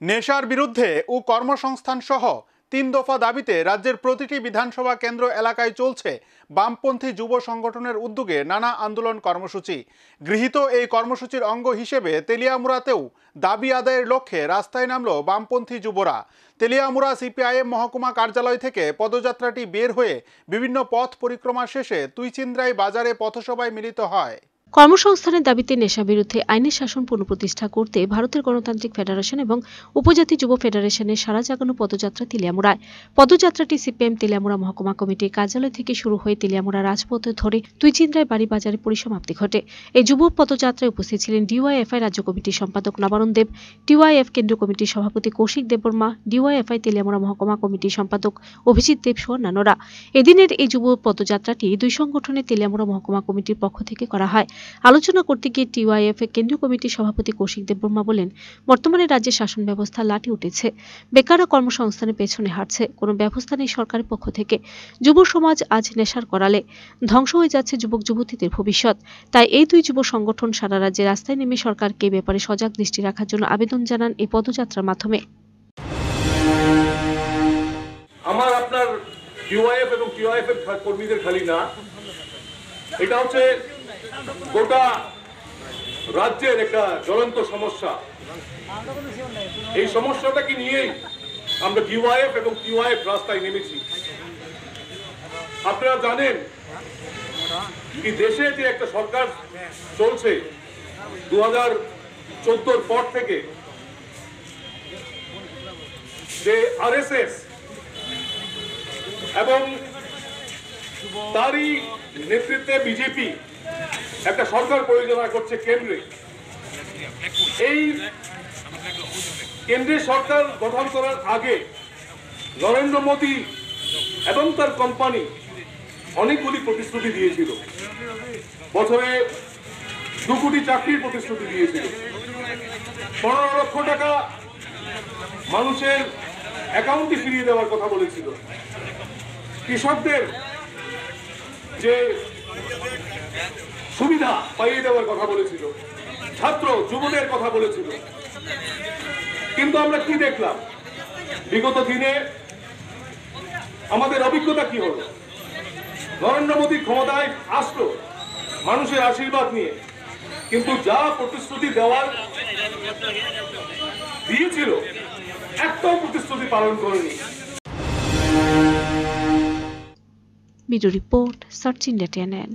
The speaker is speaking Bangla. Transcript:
নেশার বিরুদ্ধে ও কর্মসংস্থান সহ ৩ দফা দাবিতে রাজ্যের প্রতিটি বিধানসভা কেন্দ্র এলাকায় চলছে বামপন্থী যুব সংগঠনের উদ্যোগে নানা আন্দোলন কর্মসূচি। গৃহীত এই কর্মসূচির অঙ্গ হিসেবে তেলিয়ামুড়াতেও দাবি আদায়ের লক্ষ্যে রাস্তায় নামল বামপন্থী যুবরা। তেলিয়ামুড়া সিপিআইএম মহকুমা কার্যালয় থেকে পদযাত্রাটি বের হয়ে বিভিন্ন পথ পরিক্রমা শেষে তুইচিন্দ্রাই বাজারে পথসভায় মিলিত হয়। কর্মসংস্থানের দাবিতে নেশা বিরুদ্ধে আইনের শাসন পুনঃপ্রতিষ্ঠা করতে ভারতের গণতান্ত্রিক ফেডারেশন এবং উপজাতি যুব ফেডারেশনের সারা জাগানো পদযাত্রা তেলিয়ামুড়ায়। পদযাত্রাটি সিপিএম তেলিয়ামুড়া মহকুমা কমিটির কার্যালয় থেকে শুরু হয়ে তেলিয়ামুড়া রাজপথ ধরে তুইচিন্দ্রায় বাড়ি বাজারে পরিসমাপ্তি ঘটে। এই যুব পদযাত্রায় উপস্থিত ছিলেন ডিওয়াইএফআই রাজ্য কমিটির সম্পাদক নবারুণ দেব, টিওয়াইএফ কেন্দ্রীয় কমিটির সভাপতি কৌশিক দেববর্মা, ডিওয়াইএফআই তেলিয়ামুড়া মহকুমা কমিটির সম্পাদক অভিজিৎ দেব সহ অন্যান্যরা। এদিনের এই যুব পদযাত্রাটি দুই সংগঠনের তেলিয়ামুড়া মহকুমা কমিটির পক্ষ থেকে করা হয়। আলোচনা করতে গিয়ে টিওয়াইএফ কেন্দ্রীয় কমিটির সভাপতি কৌশিক দেববর্মা বলেন, বর্তমানে রাজ্যের শাসন ব্যবস্থা লাঠি উঠেছে, বেকাররা কর্মসংস্থানের পেছনে হাঁটছে, কোনো ব্যবস্থা নেই সরকারের পক্ষ থেকে। যুব সমাজ আজ নেশার করালে ধ্বংস হয়ে যাচ্ছে যুবক যুবতীদের ভবিষ্যৎ। তাই এই দুই যুব সংগঠন সারা রাজ্যে রাস্তায় নেমে সরকারকে এ ব্যাপারে সজাগ দৃষ্টি রাখার জন্য আবেদন জানান এই পদযাত্রার মাধ্যমে। আমার আপনার ডিওয়াইএফ এবং টিওয়াইএফ এর কর্মীদের খালি না, এটা হচ্ছে গোটা রাজ্যের একটা জ্বলন্ত সমস্যা। এই সমস্যাটাকে নিয়েই আমরা ডিওয়াইএফ এবং টিওয়াইএফ রাস্তায় নেমেছি। আপনারা জানেন কি দেশে যে একটা সরকার চলছে 2014 পর থেকে, যে আরএসএস এবং তারই নেতৃত্বে বিজেপি একটা সরকার পরিচালনা করছে কেন্দ্রে। এই কেন্দ্রের সরকার গঠন করার আগে নরেন্দ্র মোদী এবং তার কোম্পানি অনেকগুলি প্রতিশ্রুতি দিয়েছিল। বছরে 2 কোটি চাকরির প্রতিশ্রুতি দিয়েছিল, 15 লক্ষ টাকা মানুষের অ্যাকাউন্টে ফিরিয়ে দেওয়ার কথা বলেছিল, কৃষকদের যে সুবিধা পাইয়ে দেওয়ার কথা বলেছিল, ছাত্র যুবদের কথা বলেছিল। কিন্তু আমরা কি দেখলাম বিগত দিনে? আমাদের অভিজ্ঞতা কি হলো? নরেন্দ্র মোদী ক্ষমতায় আসলো মানুষের আশীর্বাদ নিয়ে, কিন্তু যা প্রতিশ্রুতি দেওয়ার দিয়েছিল একটাও প্রতিশ্রুতি পালন করেনি। Bureau report, search India TNN।